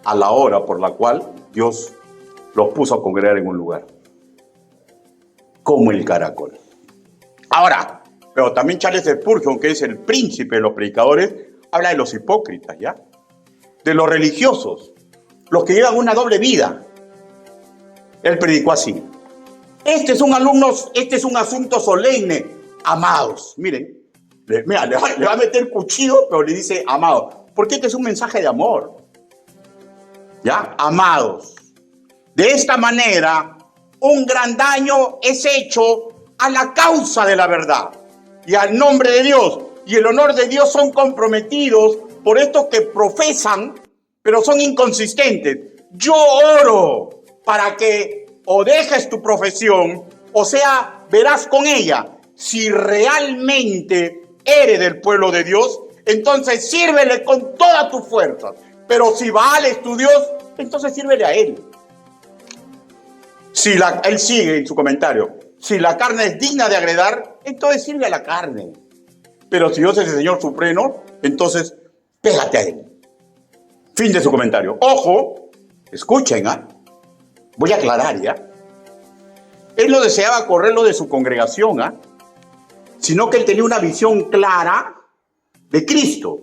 [SPEAKER 1] a la hora por la cual Dios los puso a congregar en un lugar. Como el caracol. Ahora, pero también Charles Spurgeon, que es el príncipe de los predicadores, habla de los hipócritas, ¿ya? De los religiosos, los que llevan una doble vida. Él predicó así. Este es un asunto solemne, amados. Miren, le va a meter cuchillo, pero le dice amados. Porque este es un mensaje de amor. ¿Ya? Amados. De esta manera, un gran daño es hecho a la causa de la verdad y al nombre de Dios. Y el honor de Dios son comprometidos por estos que profesan, pero son inconsistentes. Yo oro para que o dejes tu profesión, o sea, verás con ella. Si realmente eres del pueblo de Dios, entonces sírvele con toda tu fuerza. Pero si Baal es tu Dios, entonces sírvele a él. Él sigue en su comentario. Si la carne es digna de agradar, entonces sirve a la carne. Pero si Dios es el Señor supremo, entonces pégate a él. Fin de su comentario. Ojo, escuchen, voy a aclarar ya. Él no deseaba correrlo de su congregación, sino que él tenía una visión clara de Cristo.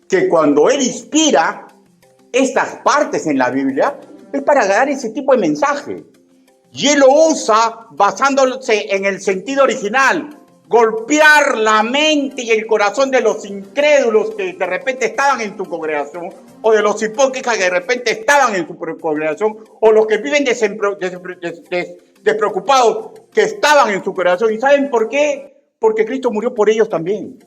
[SPEAKER 1] Que cuando él inspira estas partes en la Biblia, es para dar ese tipo de mensaje. Y él lo usa basándose en el sentido original. Golpear la mente y el corazón de los incrédulos que de repente estaban en tu congregación, o de los hipócritas que de repente estaban en tu congregación, o los que viven despreocupados que estaban en su congregación. ¿Y saben por qué? Porque Cristo murió por ellos también.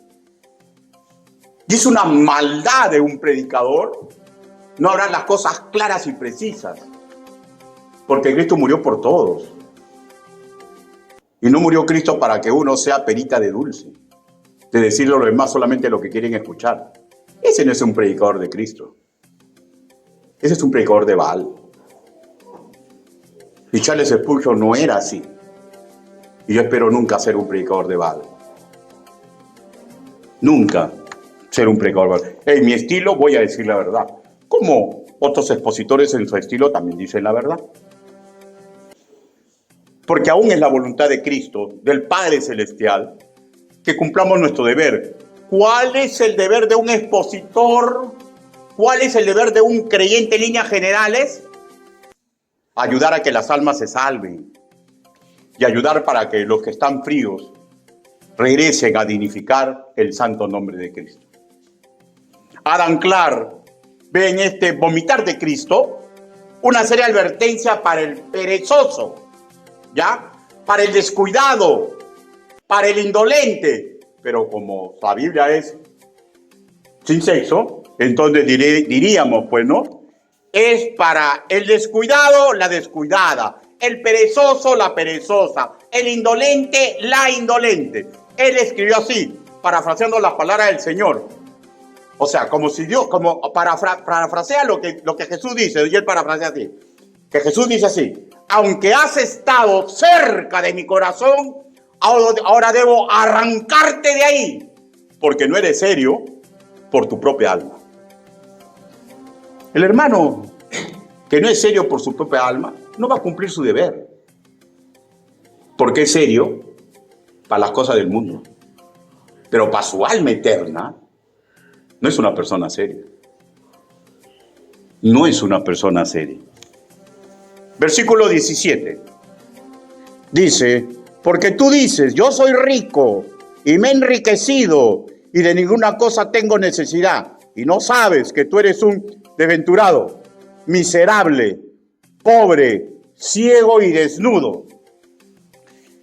[SPEAKER 1] Y es una maldad de un predicador no hablar las cosas claras y precisas. Porque Cristo murió por todos. Y no murió Cristo para que uno sea perita de dulce, de decirle a los demás solamente lo que quieren escuchar. Ese no es un predicador de Cristo. Ese es un predicador de Baal. Y Charles Spurgeon no era así. Y yo espero nunca ser un predicador de Baal. Nunca ser un predicador de Baal. En mi estilo voy a decir la verdad. Como otros expositores en su estilo también dicen la verdad. Porque aún es la voluntad de Cristo, del Padre Celestial, que cumplamos nuestro deber. ¿Cuál es el deber de un expositor? ¿Cuál es el deber de un creyente en líneas generales? Ayudar a que las almas se salven y ayudar para que los que están fríos regresen a dignificar el santo nombre de Cristo. Adam Clark ve en este vomitar de Cristo una seria advertencia para el perezoso, ¿ya? Para el descuidado, para el indolente. Pero como la Biblia es sin sexo, entonces diríamos, pues, ¿no? Es para el descuidado, la descuidada. El perezoso, la perezosa. El indolente, la indolente. Él escribió así, parafraseando las palabras del Señor. O sea, como si Dios, como parafrasea lo que Jesús dice, y él parafrasea así. Que Jesús dice así: aunque has estado cerca de mi corazón, ahora debo arrancarte de ahí, porque no eres serio por tu propia alma. El hermano que no es serio por su propia alma no va a cumplir su deber, porque es serio para las cosas del mundo, pero para su alma eterna no es una persona seria. No es una persona seria. Versículo 17. Dice, porque tú dices, yo soy rico y me he enriquecido y de ninguna cosa tengo necesidad. Y no sabes que tú eres un desventurado, miserable, pobre, ciego y desnudo.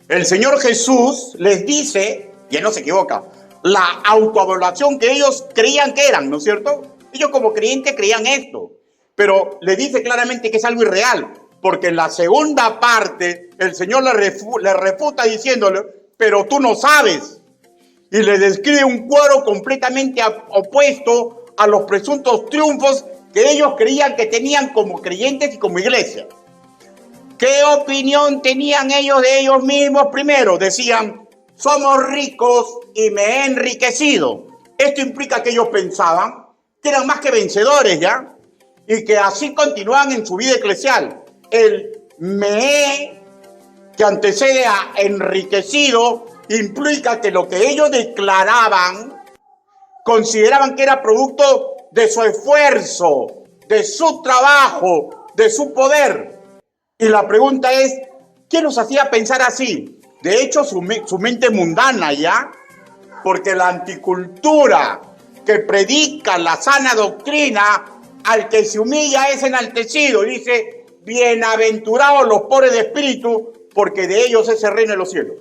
[SPEAKER 1] El Señor Jesús les dice, y él no se equivoca, la autoevaluación que ellos creían que eran, ¿no es cierto? Ellos como creyentes creían esto, pero le dice claramente que es algo irreal, porque en la segunda parte el Señor le refuta diciéndole, pero tú no sabes, y le describe un cuadro completamente opuesto a los presuntos triunfos que ellos creían que tenían como creyentes y como iglesia. ¿Qué opinión tenían ellos de ellos mismos? Primero, decían, somos ricos y me he enriquecido. Esto implica que ellos pensaban que eran más que vencedores, ¿ya? Y que así continuaban en su vida eclesial. El me he, que antecede a enriquecido, implica que lo que ellos declaraban, consideraban que era producto de su esfuerzo, de su trabajo, de su poder. Y la pregunta es, ¿qué los hacía pensar así? De hecho, su mente mundana, ¿ya? Porque la anticultura que predica la sana doctrina, al que se humilla es enaltecido. Dice, bienaventurados los pobres de espíritu, porque de ellos es el reino de los cielos.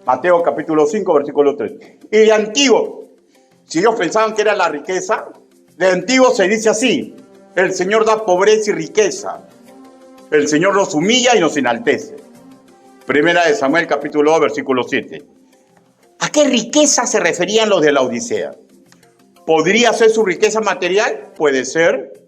[SPEAKER 1] Mateo capítulo 5, versículo 3. Y de antiguo, si ellos pensaban que era la riqueza, de antiguo se dice así, el Señor da pobreza y riqueza. El Señor nos humilla y nos enaltece. Primera de Samuel, capítulo 2, versículo 7. ¿A qué riqueza se referían los de la Odisea? ¿Podría ser su riqueza material? Puede ser.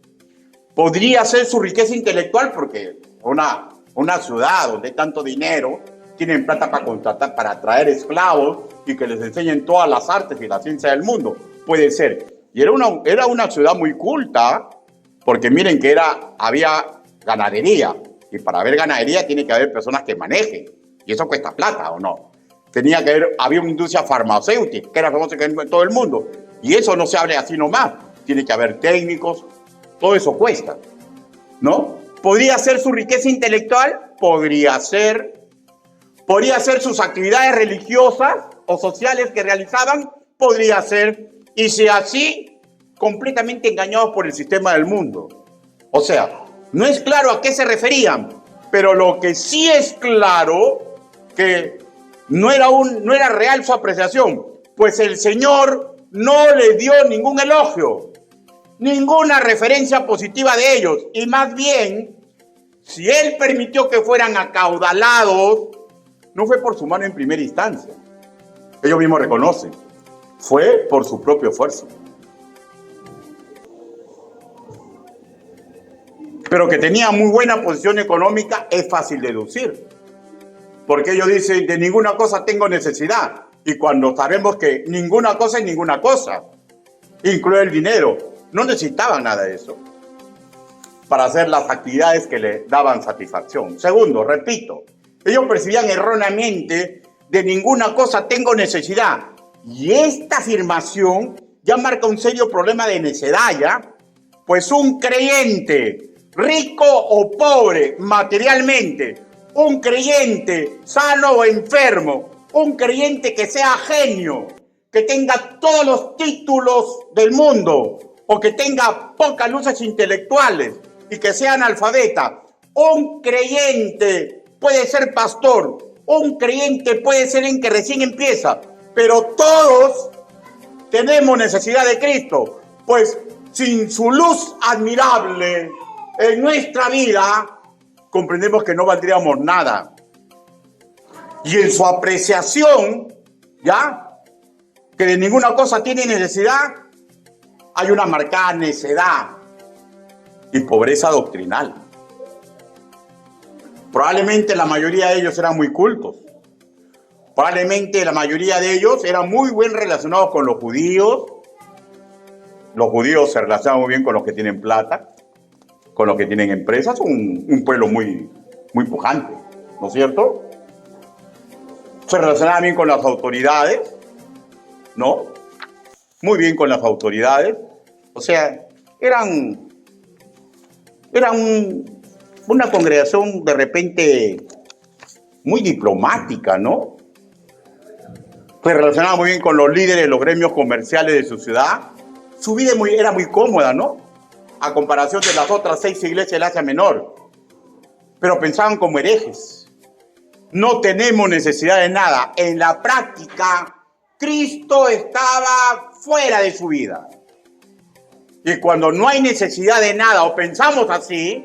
[SPEAKER 1] ¿Podría ser su riqueza intelectual? Porque una ciudad donde hay tanto dinero, tienen plata para contratar, para traer esclavos y que les enseñen todas las artes y la ciencia del mundo. Puede ser. Y era una ciudad muy culta, porque miren que había ganadería, y para haber ganadería tiene que haber personas que manejen, y eso cuesta plata, ¿o no? Había una industria farmacéutica, que era famosa en todo el mundo, y eso no se abre así nomás, tiene que haber técnicos, todo eso cuesta, ¿no? ¿Podría ser su riqueza intelectual? Podría ser sus actividades religiosas o sociales que realizaban, podría ser, y si así, completamente engañados por el sistema del mundo. O sea, no es claro a qué se referían, pero lo que sí es claro que no era real su apreciación, pues el Señor no les dio ningún elogio, ninguna referencia positiva de ellos, y más bien, si Él permitió que fueran acaudalados, no fue por su mano en primera instancia. Ellos mismos reconocen, fue por su propio esfuerzo. Pero que tenía muy buena posición económica es fácil deducir. Porque ellos dicen, de ninguna cosa tengo necesidad. Y cuando sabemos que ninguna cosa es ninguna cosa, incluye el dinero, no necesitaban nada de eso para hacer las actividades que le daban satisfacción. Segundo, repito, ellos percibían erróneamente, de ninguna cosa tengo necesidad. Y esta afirmación ya marca un serio problema de necedad, ¿ya? Pues un creyente, rico o pobre materialmente, un creyente sano o enfermo, un creyente que sea genio, que tenga todos los títulos del mundo o que tenga pocas luces intelectuales y que sea analfabeta, un creyente puede ser pastor, un creyente puede ser en que recién empieza, pero todos tenemos necesidad de Cristo, pues sin su luz admirable en nuestra vida, comprendemos que no valdríamos nada. Y en su apreciación, ¿ya? Que de ninguna cosa tiene necesidad, hay una marcada necedad y pobreza doctrinal. Probablemente la mayoría de ellos eran muy cultos. Probablemente la mayoría de ellos eran muy bien relacionados con los judíos. Los judíos se relacionan muy bien con los que tienen plata, con los que tienen empresas. Son un pueblo muy pujante, ¿no es cierto? Se relacionaban bien con las autoridades, ¿no? Muy bien con las autoridades. O sea, eran una congregación de repente muy diplomática, ¿no? Se relacionaba muy bien con los líderes de los gremios comerciales de su ciudad. Su vida era muy cómoda, ¿no? A comparación de las otras 6 iglesias del Asia Menor. Pero pensaban como herejes. No tenemos necesidad de nada. En la práctica, Cristo estaba fuera de su vida. Y cuando no hay necesidad de nada o pensamos así,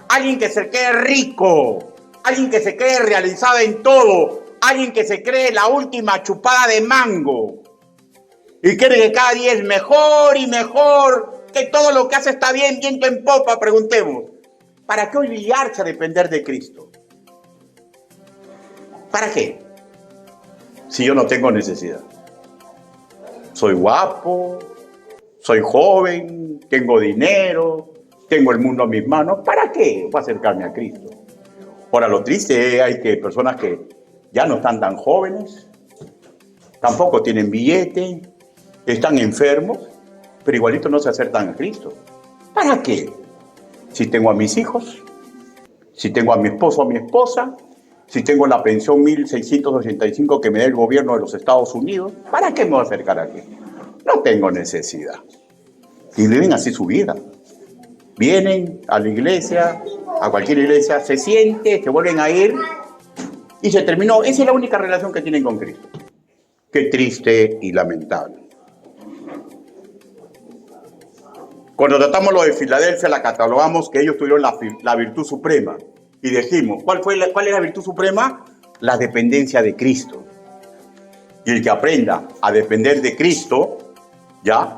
[SPEAKER 1] alguien que se cree rico, alguien que se cree realizado en todo, alguien que se cree la última chupada de mango y cree que cada día es mejor y mejor, que todo lo que hace está bien, viento en popa, preguntemos, ¿para qué obligarse a depender de Cristo? ¿Para qué? Si yo no tengo necesidad. Soy guapo, soy joven, tengo dinero, tengo el mundo a mis manos. ¿Para qué voy a acercarme a Cristo? Ahora, lo triste hay que personas que ya no están tan jóvenes, tampoco tienen billete, están enfermos, pero igualito no se acercan a Cristo. ¿Para qué? Si tengo a mis hijos, si tengo a mi esposo o a mi esposa, si tengo la pensión 1.685 que me da el gobierno de los Estados Unidos, ¿para qué me voy a acercar a Cristo? No tengo necesidad. Y viven así su vida. Vienen a la iglesia, a cualquier iglesia, se sienten, se vuelven a ir y se terminó. Esa es la única relación que tienen con Cristo. Qué triste y lamentable. Cuando tratamos lo de Filadelfia, la catalogamos que ellos tuvieron la virtud suprema. Y dijimos, ¿cuál es la virtud suprema? La dependencia de Cristo. Y el que aprenda a depender de Cristo, ya,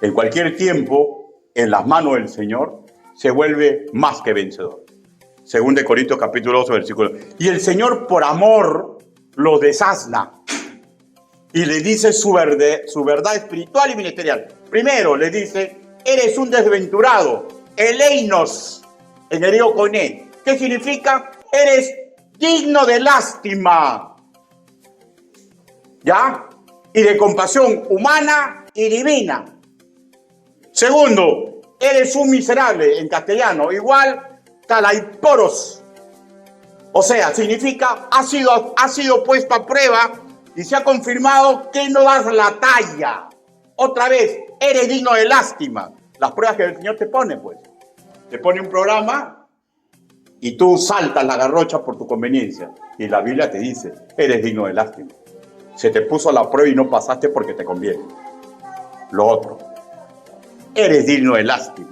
[SPEAKER 1] en cualquier tiempo, en las manos del Señor, se vuelve más que vencedor. Según de Corintios capítulo 12, versículo. Y el Señor, por amor, los desasna. Y le dice su verdad espiritual y ministerial. Primero, le dice, eres un desventurado, eleinos, en griego koiné. ¿Qué significa? Eres digno de lástima, ¿ya? Y de compasión humana y divina. Segundo, eres un miserable, en castellano, igual talaiporos. O sea, significa, ha sido puesto a prueba y se ha confirmado que no das la talla. Otra vez, eres digno de lástima. Las pruebas que el Señor te pone, pues. Te pone un programa y tú saltas la garrocha por tu conveniencia. Y la Biblia te dice, eres digno de lástima. Se te puso la prueba y no pasaste porque te conviene. Lo otro, eres digno de lástima.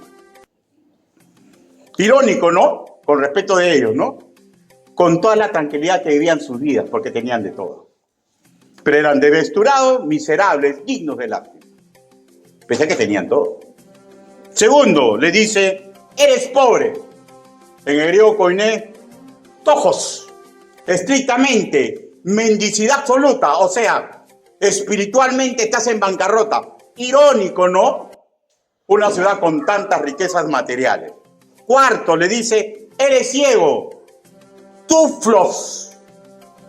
[SPEAKER 1] Irónico, ¿no? Con respecto de ellos, ¿no? Con toda la tranquilidad que vivían sus vidas, porque tenían de todo. Pero eran desventurados, miserables, dignos de lástima. Pese a que tenían todo. Segundo, le dice, eres pobre. En el griego koiné, tojos, estrictamente, mendicidad absoluta, o sea, espiritualmente estás en bancarrota. Irónico, ¿no? Una ciudad con tantas riquezas materiales. Cuarto, le dice, eres ciego, tuflos,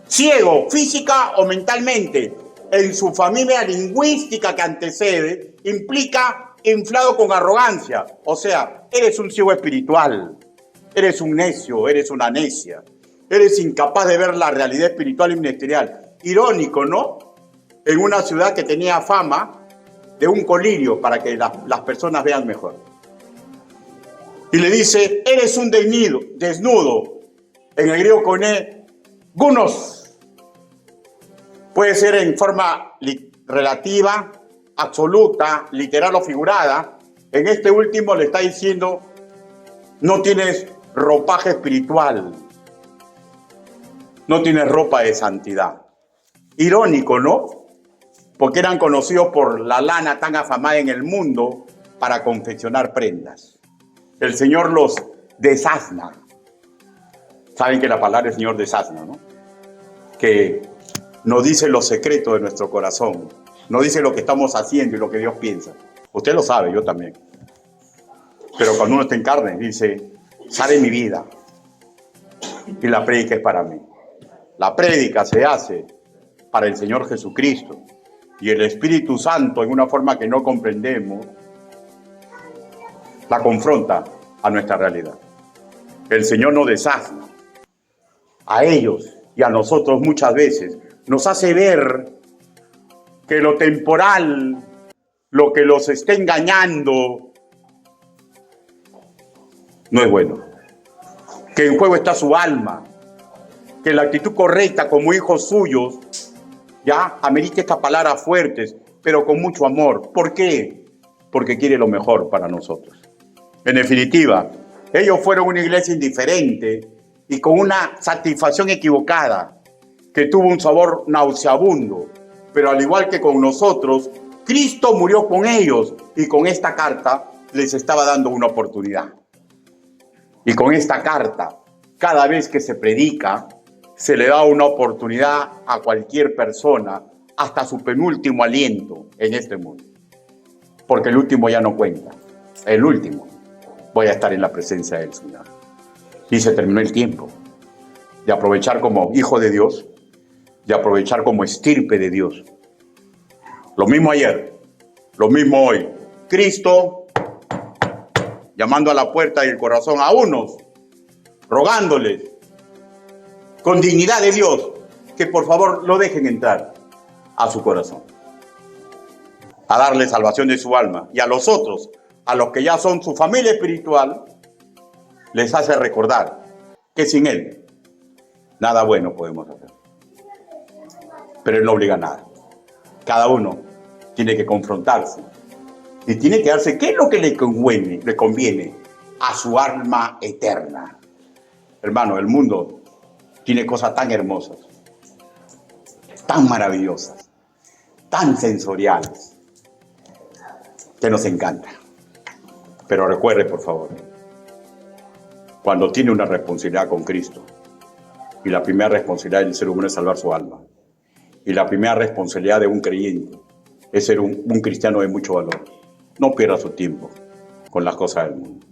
[SPEAKER 1] ciego, física o mentalmente. En su familia lingüística que antecede, implica inflado con arrogancia, o sea, eres un ciego espiritual. Eres un necio, eres una necia. Eres incapaz de ver la realidad espiritual y ministerial. Irónico, ¿no? En una ciudad que tenía fama de un colirio para que las personas vean mejor. Y le dice, eres un desnudo. En el griego koiné, gunos. Puede ser en forma relativa, absoluta, literal o figurada. En este último le está diciendo, no tienes ropaje espiritual, no tienes ropa de santidad. Irónico, ¿no? Porque eran conocidos por la lana tan afamada en el mundo para confeccionar prendas. El Señor los desasna. Saben que la palabra del Señor desasna, ¿no? Que nos dice los secretos de nuestro corazón, nos dice lo que estamos haciendo y lo que Dios piensa. Usted lo sabe, yo también. Pero cuando uno está en carne, dice, sale mi vida y la prédica es para mí. La prédica se hace para el Señor Jesucristo y el Espíritu Santo, en una forma que no comprendemos, la confronta a nuestra realidad. El Señor nos desasna. a ellos y a nosotros muchas veces nos hace ver que lo temporal, lo que los está engañando, no es bueno. Que en juego está su alma, que la actitud correcta como hijos suyos, ya amerita estas palabras fuertes, pero con mucho amor. ¿Por qué? Porque quiere lo mejor para nosotros. En definitiva, ellos fueron una iglesia indiferente y con una satisfacción equivocada, que tuvo un sabor nauseabundo, pero al igual que con nosotros, Cristo murió con ellos y con esta carta les estaba dando una oportunidad. Y con esta carta, cada vez que se predica, se le da una oportunidad a cualquier persona hasta su penúltimo aliento en este mundo. Porque el último ya no cuenta. El último. Voy a estar en la presencia del Señor. Y se terminó el tiempo de aprovechar como hijo de Dios, de aprovechar como estirpe de Dios. Lo mismo ayer, lo mismo hoy. Cristo llamando a la puerta del corazón a unos, rogándoles con dignidad de Dios que por favor lo dejen entrar a su corazón, a darle salvación de su alma, y a los otros, a los que ya son su familia espiritual, les hace recordar que sin Él nada bueno podemos hacer. Pero Él no obliga a nada. Cada uno tiene que confrontarse y tiene que darse qué es lo que le conviene a su alma eterna. Hermano, el mundo tiene cosas tan hermosas, tan maravillosas, tan sensoriales, que nos encanta. Pero recuerde, por favor, cuando tiene una responsabilidad con Cristo, y la primera responsabilidad del ser humano es salvar su alma, y la primera responsabilidad de un creyente es ser un cristiano de mucho valor, no pierda su tiempo con las cosas del mundo,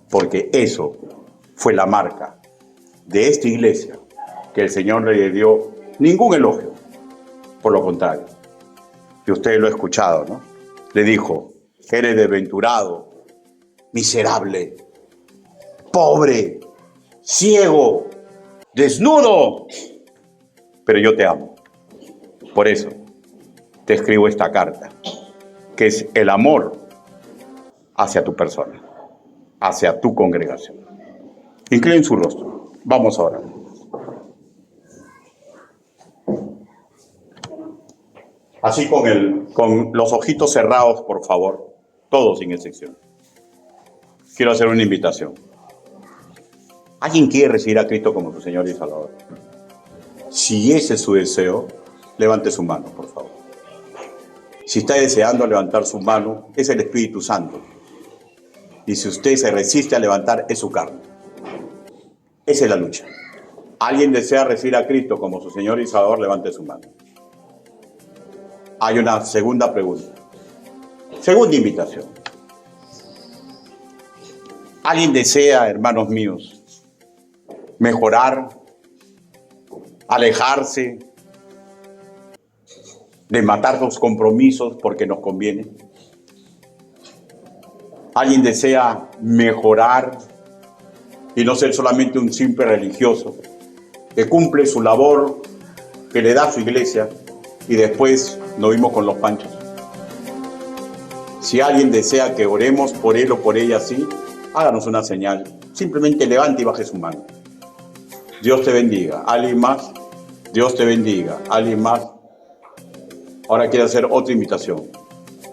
[SPEAKER 1] porque eso fue la marca de esta iglesia, que el Señor le dio ningún elogio, por lo contrario, y usted lo ha escuchado, ¿no? Le dijo: eres desventurado, miserable, pobre, ciego, desnudo, pero yo te amo. Por eso te escribo esta carta, que es el amor hacia tu persona, hacia tu congregación. Inclinen su rostro. Vamos ahora. Así con los ojitos cerrados, por favor, todos sin excepción. Quiero hacer una invitación. ¿Alguien quiere recibir a Cristo como su Señor y Salvador? Si ese es su deseo, levante su mano, por favor. Si está deseando levantar su mano, es el Espíritu Santo. Y si usted se resiste a levantar, es su carne. Esa es la lucha. ¿Alguien desea recibir a Cristo como su Señor y Salvador? Levante su mano. Hay una segunda pregunta. Segunda invitación. ¿Alguien desea, hermanos míos, mejorar, alejarse de matar sus compromisos porque nos conviene? ¿Alguien desea mejorar y no ser solamente un simple religioso que cumple su labor que le da su iglesia y después nos vimos con los panchos? Si alguien desea que oremos por él o por ella así, háganos una señal. Simplemente levante y baje su mano. Dios te bendiga. ¿Alguien más? Dios te bendiga. ¿Alguien más? Ahora quiero hacer otra invitación.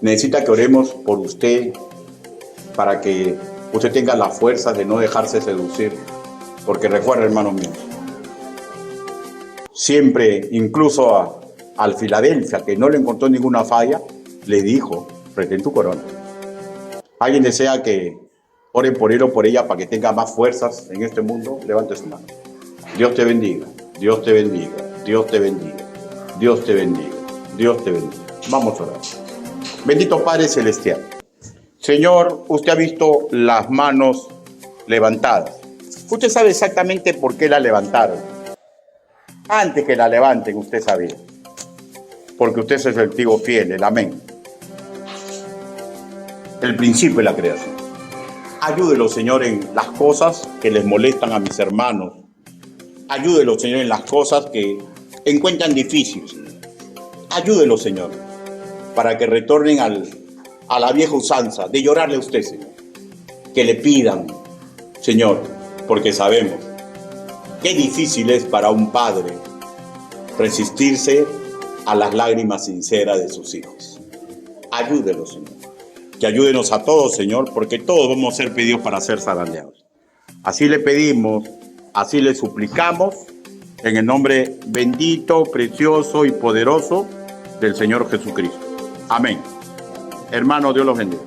[SPEAKER 1] Necesita que oremos por usted para que usted tenga la fuerza de no dejarse seducir. Porque recuerda, hermanos míos, siempre, incluso al Filadelfia, que no le encontró ninguna falla, le dijo: retén tu corona. ¿Alguien desea que ore por él o por ella para que tenga más fuerzas en este mundo? Levante su mano. Dios te bendiga, Dios te bendiga, Dios te bendiga, Dios te bendiga, Dios te bendiga. Vamos a orar. Bendito Padre Celestial, Señor, usted ha visto las manos levantadas. Usted sabe exactamente por qué la levantaron. Antes que la levanten, usted sabía. Porque usted es el testigo fiel, el amén. El principio de la creación. Ayúdelo, Señor, en las cosas que les molestan a mis hermanos, Ayúdelo, Señor, en las cosas que encuentran difíciles. Ayúdelo, Señor, para que retornen a la vieja usanza de llorarle a usted, Señor. Que le pidan, Señor, porque sabemos qué difícil es para un padre resistirse a las lágrimas sinceras de sus hijos. Ayúdelo, Señor. Que ayúdenos a todos, Señor, porque todos vamos a ser pedidos para ser zarandeados. Así le pedimos, así le suplicamos, en el nombre bendito, precioso y poderoso del Señor Jesucristo. Amén. Hermanos, Dios los bendiga.